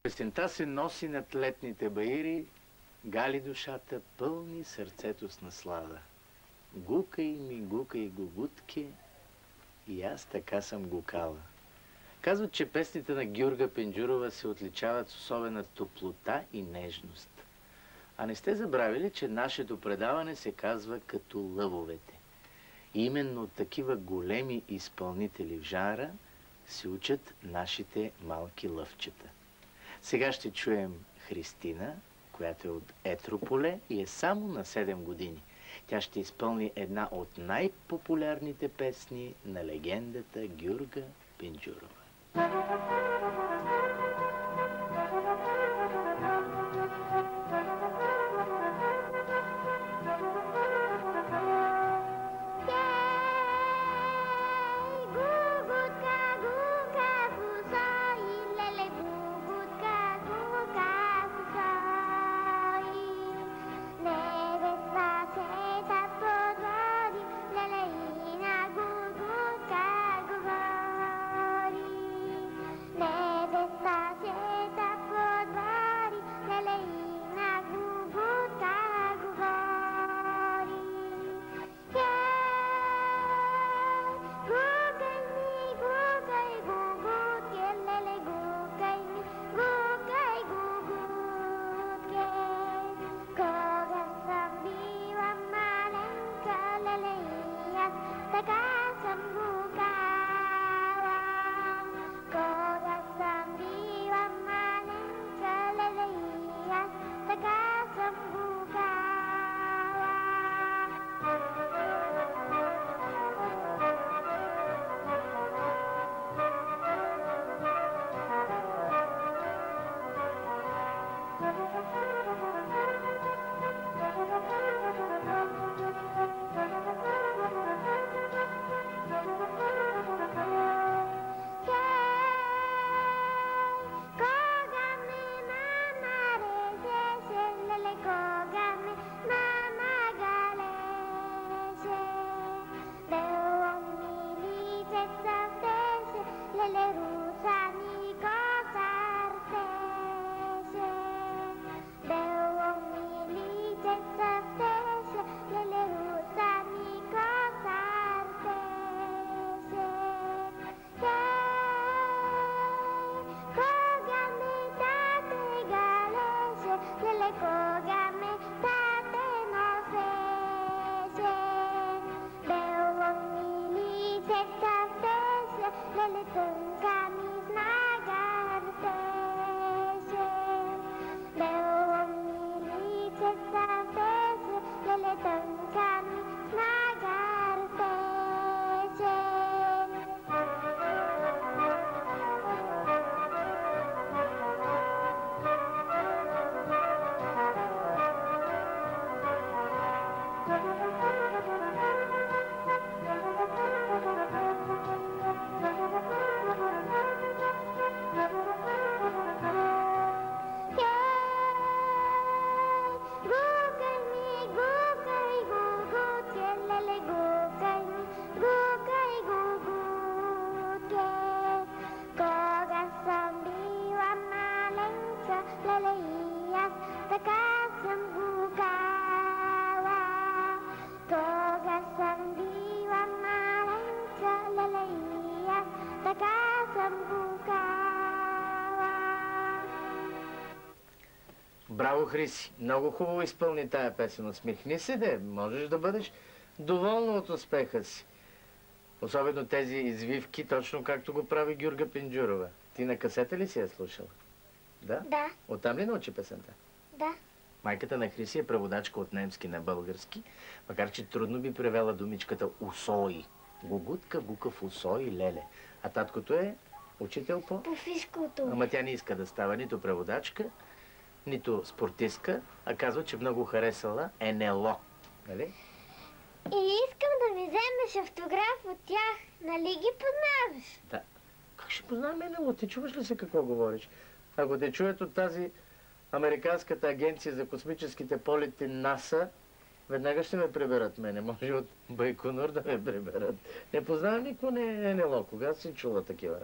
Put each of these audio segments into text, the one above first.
Песента се носи над летните баири, гали душата, пълни сърцето с наслада. Гукай ми, гукай гугутке, и аз така съм гукала. Казват, че песните на Гюрга Пенджурова се отличават с особена топлота и нежност. А не сте забравили, че нашето предаване се казва Като лъвовете. И именно от такива големи изпълнители в жанра се учат нашите малки лъвчета. Сега ще чуем Христина, която е от Етрополе и е само на 7 години. Тя ще изпълни една от най-популярните песни на легендата Гюрга Пенджурова. Браво, Хриси! Много хубаво изпълни тая песен. Усмихни се, де. Можеш да бъдеш доволна от успеха си. Особено тези извивки, точно както го прави Гюрга Пенджурова. Ти на касета ли си я слушала? Да? Да. Оттам ли научи песента? Да. Майката на Хриси е преводачка от немски на български, макар че трудно би превела думичката усои. Гугутка, гукав, усои, леле. А таткото е учител по физкултура. Ама тя не иска да става нито преводачка, нито спортистка, а казва, че много харесала НЛО. Нали? И искам да ми вземеш автограф от тях. Нали ги познаваш? Да. Как ще познавам НЛО? Ти чуваш ли се какво говориш? Ако те чуят от тази Американската агенция за космическите полети НАСА, веднага ще ме приберат мене. Може от Байконур да ме приберат. Не познавам никого НЛО. Кога си чула такива?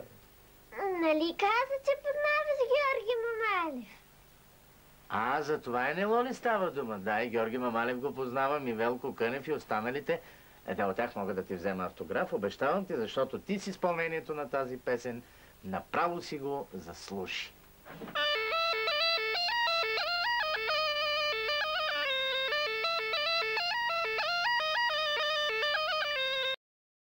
Нали каза, че познаваш Георги Момаров? За това е Нело ли става дума? Да, и Георги Мамалев го познавам, и Велко Кънев, и останалите. От тях мога да ти взема автограф, обещавам ти, защото ти с изпълнението на тази песен направо си го заслужи.